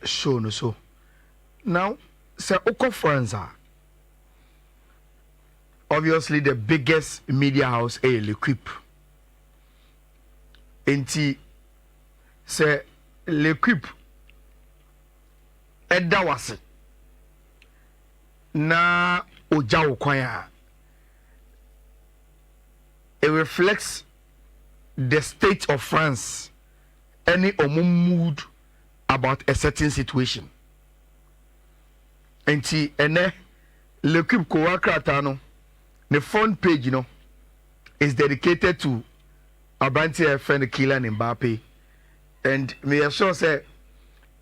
show no so. Now, say Oko France obviously the biggest media house L'Equipe. Enti say L'Equipe Edda wase na oja okwanya. It reflects the state of France, any mood about a certain situation. Enti ene L'Equipe ko wakrata no, the front page is dedicated to Abanti friend Kylian Mbappé. And me assure say,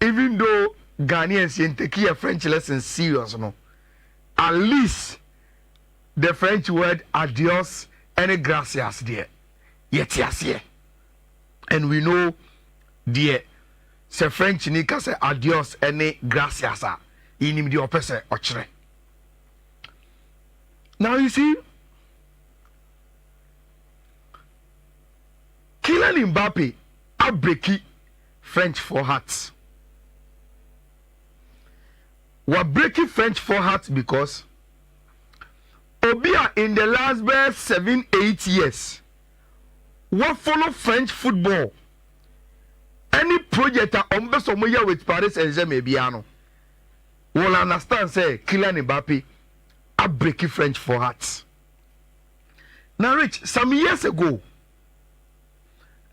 even though Ghanaians take a French lesson serious, at least the French word adios and gracias there. Yet yes, yeah. And we know the French nika say adios and gracias in the opposite ochre. Now you see, Kylian Mbappé a breaky French for hearts. We're breaking French for hearts because Obia in the last 7-8 years, what follow French football? Any project that on with Paris Saint-Germain will understand say Kylian Mbappé a breaking French for hearts. Now, Rich, some years ago,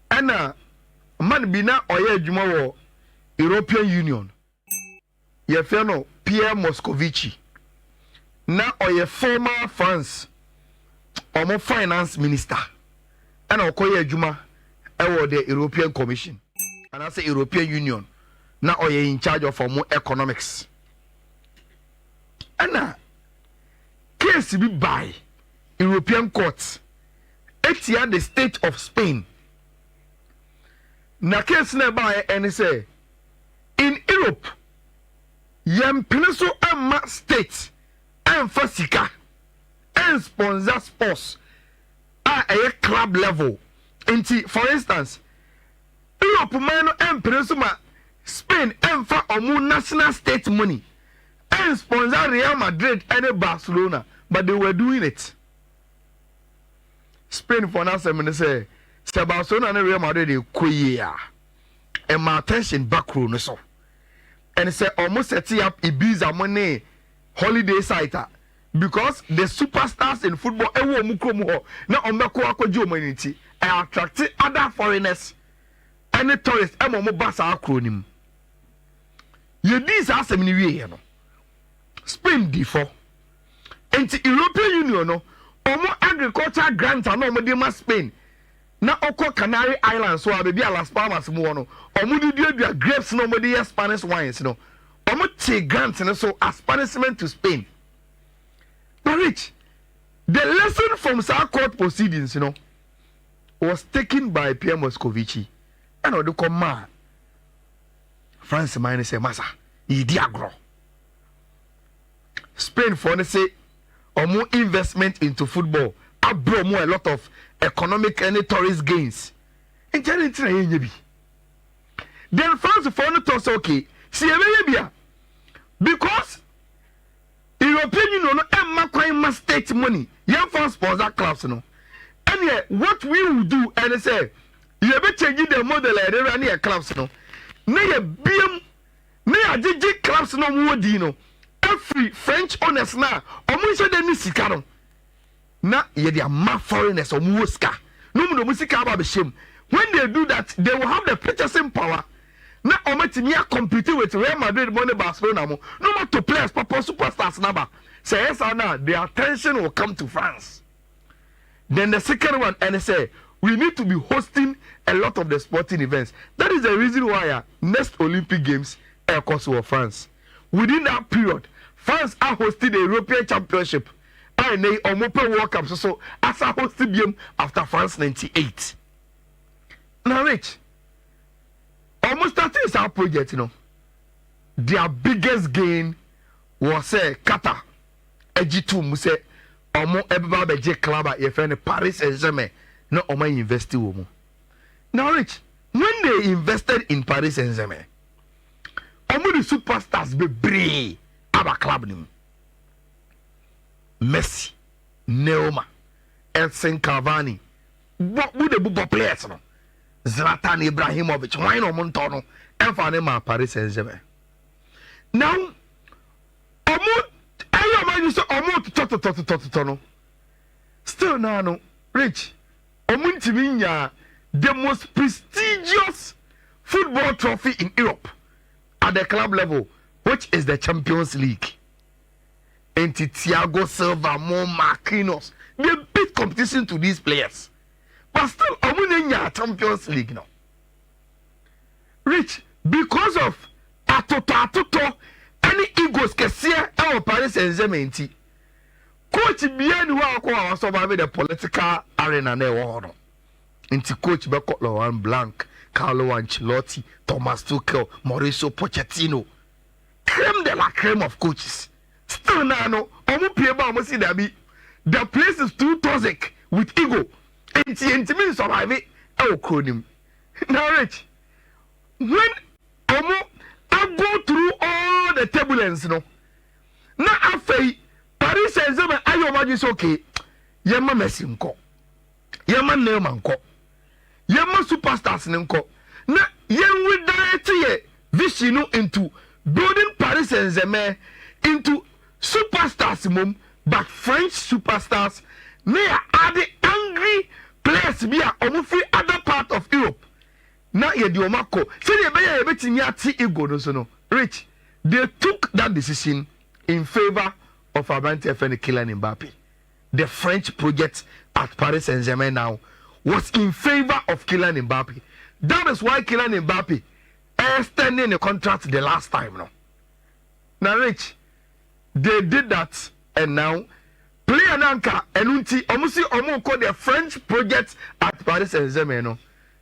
and man bina oye adwuma European Union. Ye fe Pierre Moscovici. Na oye former France omo finance minister. And okoye adwuma e the European Commission. And I say European Union. Na oye in charge of economics. And case be by European courts. Etia the state of Spain. Na case na ba and say in Europe yem piniso amma state and fasika and sponsor sports at a club level. For instance, Europe man and piniso ma Spain and for omu national state money and sponsor Real Madrid and Barcelona, but they were doing it. Spain for now say Barcelona and Real Madrid they queer and my attention back row no so. And say almost setting up Ibiza money holiday site because the superstars in football now money attract other foreigners and tourists basa acronym. You these are some new Spain D4 and the European Union no agriculture grants are no Spain. Na oko Canary Islands so abebi Las Palmas mo no omo dua grapes no mo dey Spanish wines no omo che grants no so as punishment to Spain. But Rich, the lesson from our court proceedings was taken by Pierre Moscovici and odo come France mine say massa e di agro Spain for ne say omo investment into football abro mo a lot of economic and tourist gains. In then France for no say okay, see because European Union no state money, young France sponsor clubs no. And yet what we will do and say you be changing the model and run your clubs no. Na ye BM na ya GG clubs no mo di no. Every French owners na omo say dem ni sika no. Na ye dia ma foreigners omuoska no mu no musika ba be shem. When they do that they will have the purchasing power. Na ometimi compete with Real Madrid money Barcelona mo no matter players papa superstars number say yes or now their attention will come to France. Then the second one and they say we need to be hosting a lot of the sporting events. That is the reason why next Olympic Games are course for France. Within that period France are hosting the European Championship. And they open World Cup so as a hosted game after France 98. Now Rich, almost starting our project, their biggest gain was Qatar. G2 mu say omo ebeba beje club a friend Paris Saint-Germain no omo invest wo mu. Now Rich, when they invested in Paris Saint-Germain, omo the superstars be brave aba club nim. Messi, Neoma, Edson Cavani, what would the Buba players no? Zlatan Ibrahimovic, why no Montono, and Fanema Paris Saint-Germain. Now, Omo, I am used to Omo to still no, Rich, Omuntiminya, the most prestigious football trophy in Europe at the club level, which is the Champions League. And Thiago Silva, Mo Marquinhos, they beat competition to these players. But still, Omunenya Champions League now. Rich, because of atoto, any egos can see our Paris Saint-Germain. Coach Bien who are surviving the political arena near into Coach Beko Laurent Blanc, Carlo Ancelotti, Thomas Tuchel, Mauricio Pochettino. Creme de la creme of coaches. Still now, the place is too toxic with ego. And she survive it. Oh, him. Now, Rich, when I go through all the turbulence, no. Now, after Paris Saint-Germain, I imagine okay. Yama Messi nko, Yama Neymar nko, Yama superstars nko. Now, yen we direct vision into building Paris Saint-Germain into superstars mum, but French superstars they are the angry players be a free other part of Europe. Now ye di omako. Say they be a bit in ego no so no. Rich, they took that decision in favor of Abante FN Kylian Mbappé. The French project at Paris Saint-Germain now was in favor of Kylian Mbappé. That is why Kylian Mbappé extending a contract the last time now. Now Rich, they did that, and now player Nanka and Unti Omusi Omo called the French project at Paris Saint-Germain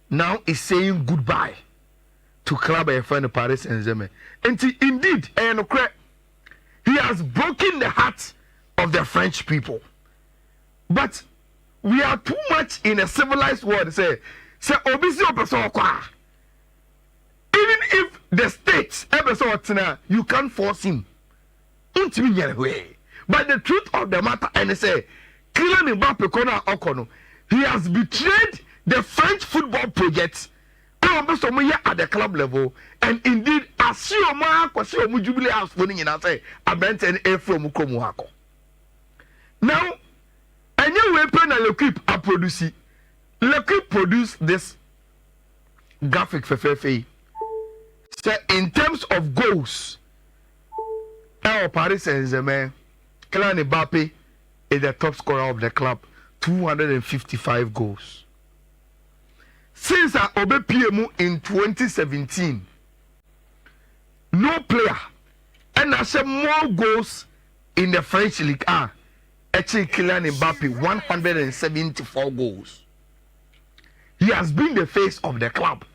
now is saying goodbye to club FN Paris Saint-Germain. And indeed, he has broken the heart of the French people. But we are too much in a civilized world. Say Obisi Opesokwa. Even if the states ever you can't force him. But the truth of the matter, and say, Kylian Mbappé he has betrayed the French football project at the club level, and indeed, as you jubilee house winning in say, I bent an air from Mukomuako. Now, a new weapon and L'Equipe are producing. L'Equipe produced this graphic for Fefe. So, in terms of goals, our Paris Saint-Germain, Kylian Mbappé is the top scorer of the club, 255 goals. Since I obey PMU in 2017, no player and I said more goals in the French League A. Actually, Kylian Mbappé 174 goals. He has been the face of the club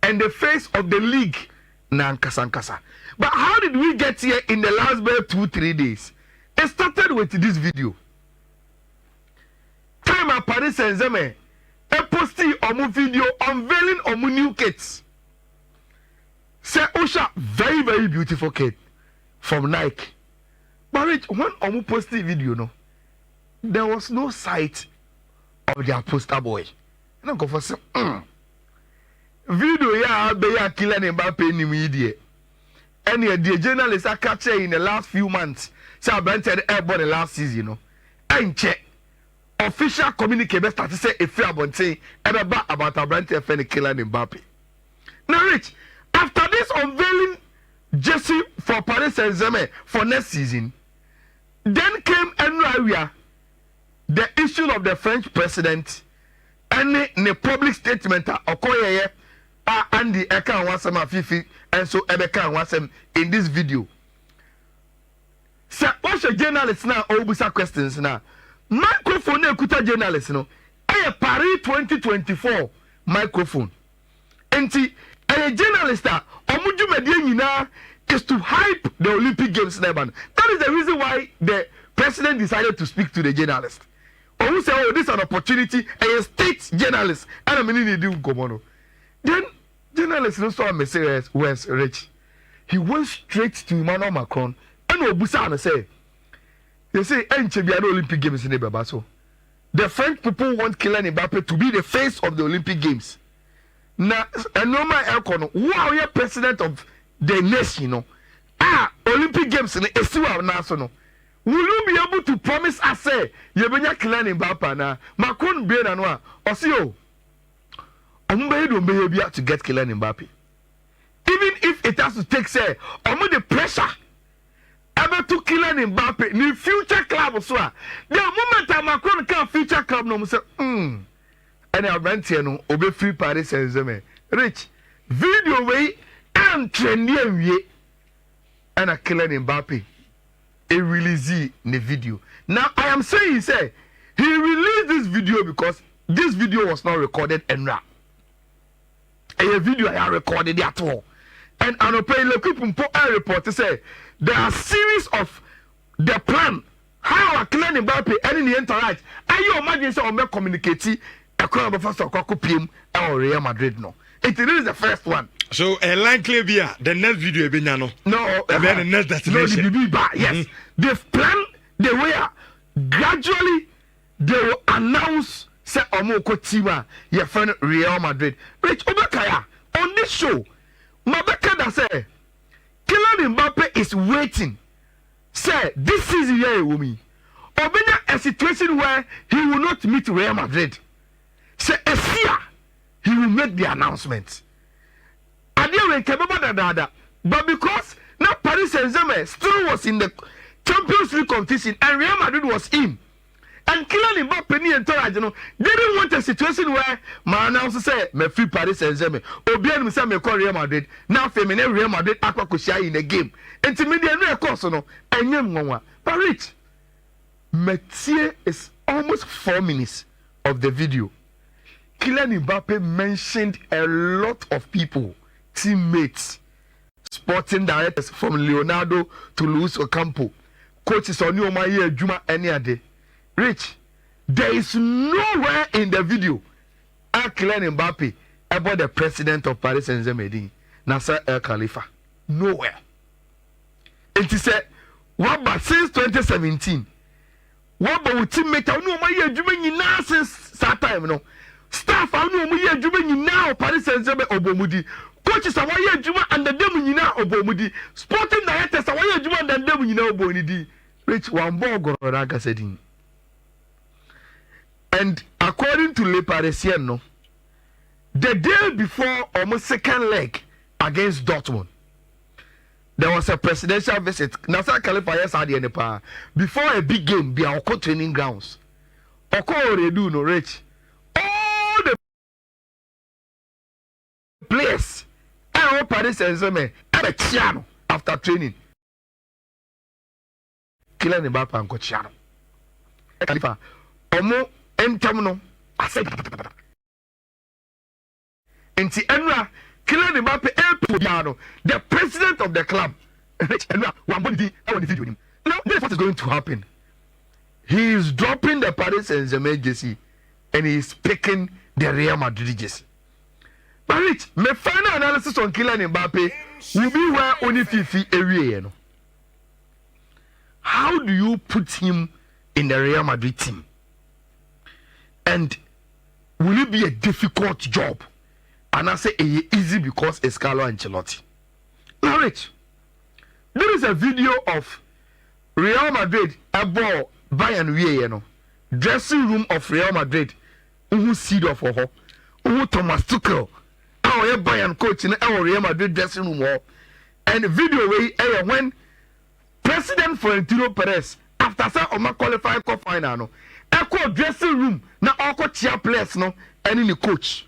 and the face of the league. Nankasa. But how did we get here in the last 2-3 days? It started with this video. Time at Paris Saint-Germain, a posting on video unveiling on new kits. Say Osha, very, very beautiful kit from Nike. But when Omu posted video, no, there was no sight of their poster boy. And I go for some video ya be ya Kylian Mbappé ni media. And the journalists are catching in the last few months. So I went to airborne the last season, you know. And check official communique best to say if you are about Abrante FN Kylian Mbappé. Now, Rich, after this unveiling jersey for Paris Saint-Germain for next season, then came area the issue of the French president and the public statement Okoye and the Eka Wasama Fifi and so Ebeka Wasam in this video. So what's your journalist now? Obusa questions now. Microphone ekuta journalist no. A Paris 2024 microphone. Enti a journalist omuju media nyina is to hype the Olympic Games never. That is the reason why the president decided to speak to the journalist. Or who say, oh, this is an opportunity, a state journalist, and I'm going to do Gomono. Then journalists don't saw message was Rich. he went straight to Emmanuel Macron and Obusa and say, they say, Olympic Games in the so. The French people want Kylian Mbappe to be the face of the Olympic Games. Now, a normal aircon, who are you president of the nation, you know? Olympic Games in the Estiwa National. Will you be able to promise us, say, you bring Kylian Mbappe now? Macron be an one, or see you. I'm ready to get Kylian Mbappe. Even if it has to take, say, the pressure. Ever to Kylian Mbappe, new future club as well. The moment Macron can future club, no, say, and I went here, no, obey free Paris Saint-Germain. Rich, video way and trendy way, and a Kylian Mbappe, a release the video. Now I am saying, say, he released this video because this video was not recorded and rap. A video I recorded at all. And I don't pay the people a report to say there are series of the plan how a Kylian Mbappe and in the interact. Are you imagine say on communicate a crowd of first of PM or Real Madrid no. It is the first one. So a line clear via the next video be no. No, the next destination. No, yes. They've planned the way gradually they will announce say Omoko Tima your friend Real Madrid. Rich Obakaya on this show. Mabeka da say Kylian Mbappe is waiting. Say this season here woman. Obenya a situation where he will not meet Real Madrid. Say a year he will make the announcement. Adiwe kebaba da. But because now Paris Saint-Germain still was in the Champions League competition and Real Madrid was in. And Kylian Mbappe ni entourage no didn't want a situation where my announcer say me free Paris Saint-Germain. Obian me say me call Real Madrid. Now fe me na Real Madrid akwa kosia in the game. Enti me dey no course no enyem nwanwa. But Rich, Metier is almost 4 minutes of the video. Kylian Mbappe mentioned a lot of people, teammates, sporting directors from Leonardo to Luis Ocampo, coaches on New Maya Juma any day. Rich, there is nowhere in the video Kylian Mbappe about the president of Paris Saint-Germain, Nasser El Khalifa. Nowhere. It is said, what but since 2017, what but with teammate on New Maya Juma now since that time, no staff on New Maya Juma now Paris Saint-Germain Obomudi. Coaches are why Juma and the demo now Obomudi. Sporting directors are why Juma and the demo now Obomudi. Rich one bogo raga said. And according to Le Parisien, no, the day before almost second leg against Dortmund, there was a presidential visit. Nasser Khalifa yes had the power before a big game be our training grounds. Oko already do no Rich. All the players all Paris Saint-Germain at a Chiano after training. Kylian Mbappe and Chiano. Khalifa, Omo Entamno, I said, and the Enra, Kylian Mbappe, the president of the club, now, this is what is going to happen. He is dropping the Paris Saint-Germain jersey and he is picking the Real Madrid jersey. But Rich, my final analysis on Kylian Mbappe will be where only Fifi area. How do you put him in the Real Madrid team? And will it be a difficult job? And I say easy because it's Carlo Ancelotti. Now, Rich, there is a video of Real Madrid about Bayern dressing room of Real Madrid. Who see of her? Who Thomas Tuchel? Our Bayern coach in our Real Madrid dressing room. And video way when President Florentino Perez after some qualified final. Echo dressing room na oko chia players no any the coach.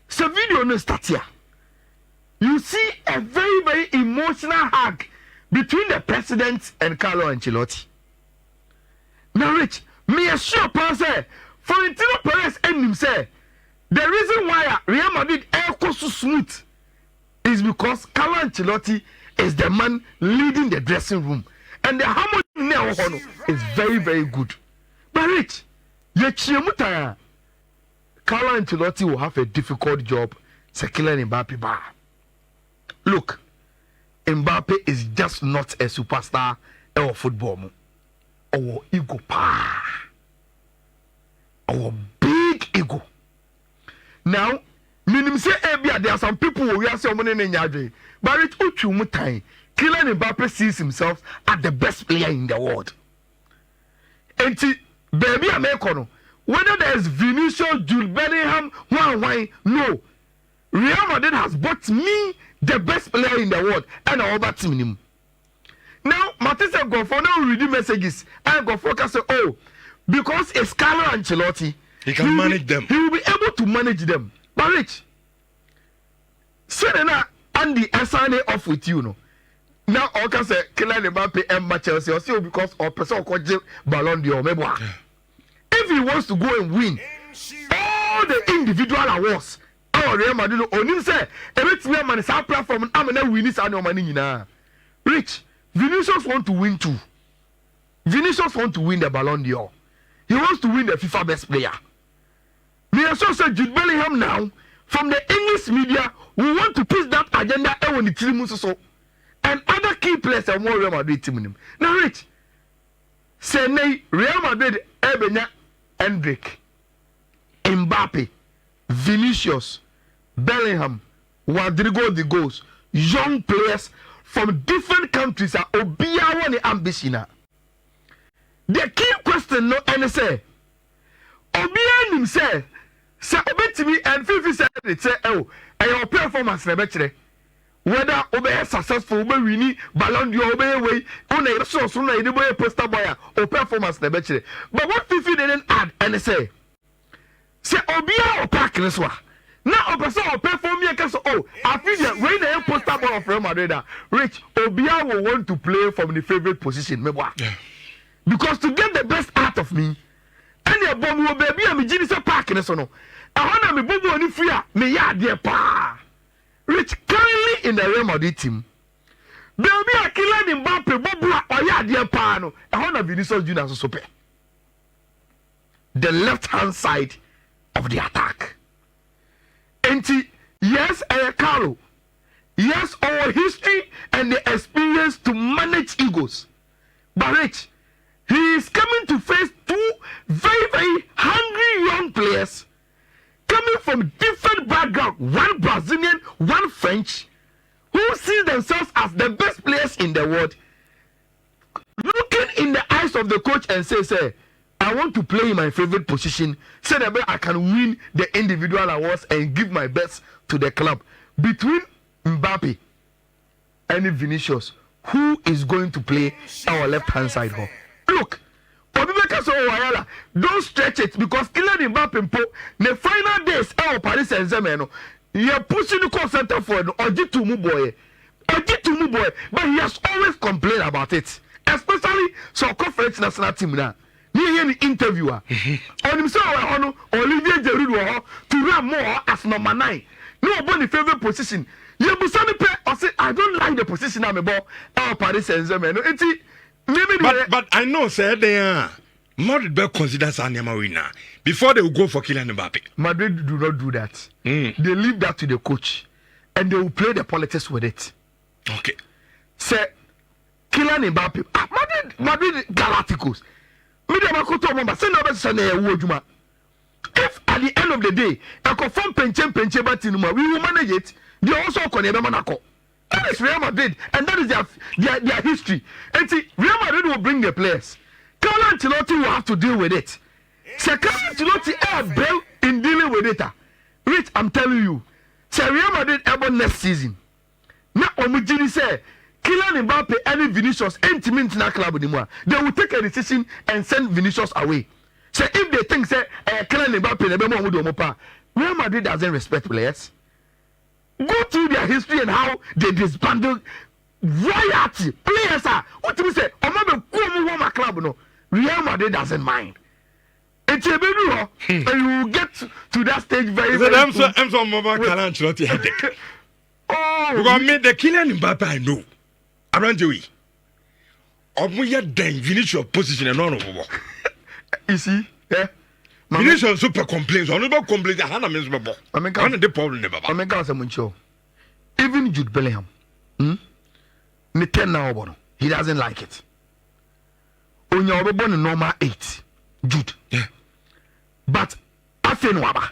So video no start here. You see a very very emotional hug between the president and Carlo Ancelotti. Now Rich, me assure say Florentino Perez and him say the reason why Real Madrid echo so smooth is because Carlo Ancelotti is the man leading the dressing room and the harmony now is very very good. But Rich, Carlo Ancelotti will have a difficult job. Kylian Mbappe bar. Look, Mbappe is just not a superstar of football. Our ego pa. Our big ego. Now, minim say there are some people who are saying money in Yadre, but it's uchu time. Kylian Mbappe sees himself as the best player in the world. And baby Americano, whether there's Vinicius, Jude Bellingham, no. Real Madrid has bought me the best player in the world and all that team. Now, Matisse go for now reading messages and go focus on because it's Carlo Ancelotti. He can manage them. He will be able to manage them. But Rich, Serena and the SNA off with you, no. Now, I can say, Kylian Mbappe and Chelsea, or because of person called Ballon d'Or. If he wants to go and win all the individual awards, Real Madrid, only say, every man is our platform, I'm going to win this annual money. Rich, Vinicius want to win too. Vinicius want to win the Ballon d'Or. He wants to win the FIFA best player. Me also say Jude Bellingham now, from the English media, we want to push that agenda on the team so. And other key players are more Real Madrid team. Now, Rich, say nay, Real Madrid, Ebenya, Hendrick, Mbappe, Vinicius, Bellingham, Rodrigo the goals, young players from different countries are Obia one ambition. The key question no and say Obia himself say obetimi and Fifi said it say your performance na betre whether obe successful obe wini Ballon d'Or obe way una so na ide boy poster boy or performance na betre but what Fifi didn't add and say Obia or pack this one now person or perform here can so I feel that when the poster boy of Real Madrid Rich Obia will want to play from the favorite position because to get the best out of me and your bomb will baby I'm a park in so no I want me bobo ni free me ya dear pa Rich currently in the Real Madrid team baby a Kylian Mbappe bobo or ya dear pa no I want Vinicius Junior so super the left hand side of the attack and yes Carlo yes our history and the experience to manage egos but Rich he is coming to face two very, very hungry young players coming from different backgrounds, one Brazilian, one French, who see themselves as the best players in the world, looking in the eyes of the coach and say, I want to play in my favorite position so that I can win the individual awards and give my best to the club. Between Mbappe and Vinicius, who is going to play our left-hand side? Look, don't stretch it because Kylian Mbappe the final days of Paris Saint-Germain you're pushing the call center for Ojitu boy, but he has always complained about it, especially so conference national team now. Near the interviewer on himself Olivier Giroud to run more as number 9. Nobody favorite position. You say I don't like the position I'm about Paris Saint-Germain. But I know, sir, they are. Madrid will consider Sanyama winner before they will go for Kylian Mbappe. Madrid do not do that. They leave that to the coach, and they will play the politics with it. Okay. Say, Kylian Mbappe, Madrid Galacticos. If at the end of the day, I confirm penche batinuma, we will manage it. They also connect. That is Real Madrid, and that is their history. And see, Real Madrid will bring the players. Carlo Ancelotti will have to deal with it. Sir Carlo Ancelotti are brave in dealing with it. Rich, I'm telling you, Sir Real Madrid ever next season. Now, Omujini say, Kylian Mbappe and Vinicius intimate in a club anymore. They will take a decision and send Vinicius away. So if they think say Kylian Mbappe, Real Madrid doesn't respect players. Go through their history and how they disbanded royalty. Players are what do we say? My club, no. Real Madrid doesn't mind. It's a baby, and you will get to that stage very, very soon. I'm so mobile Ancelotti headache. Because me the Kylian Mbappe I know. Around you. We are then finish your position and none of you see, yeah. Vinicius super complaints. On about complaints, Hannah means Babo. I mean, the problem never. I mean, even Jude Bellingham, ne 10 na obo no he doesn't like it onya obo no normal 8 good but afi no aba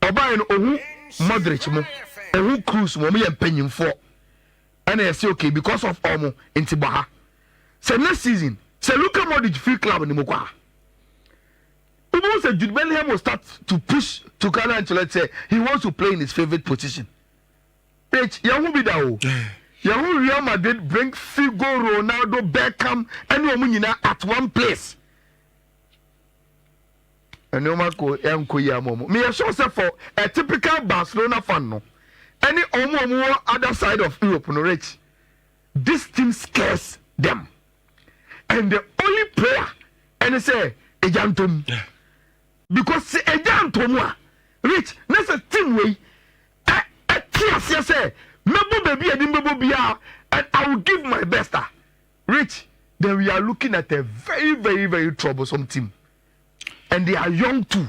oba no ohu Modric mo ohu Cruz mo ye mpanyimfo and I say okay because of omo intibaha say next season say Luka Modric free club ni mo kwa Ubu say Jude Bellingham will start to push to Carlo Ancelotti say he wants to play in his favorite position. Rich, yahu be da o. Yahu Real Madrid bring Figo, Ronaldo, Beckham, and Omunina at one place. And no mako enko ya momo. Me sure say for a typical Barcelona fan no. Any omo other side of Europe no rich. This team scares them. And the only player and they say Ejantom. Because Ejantom rich, that's a team way. Yes, say, Mebo baby, I didn't be and I will give my best. Rich, then we are looking at a very, very, very troublesome team. And they are young too.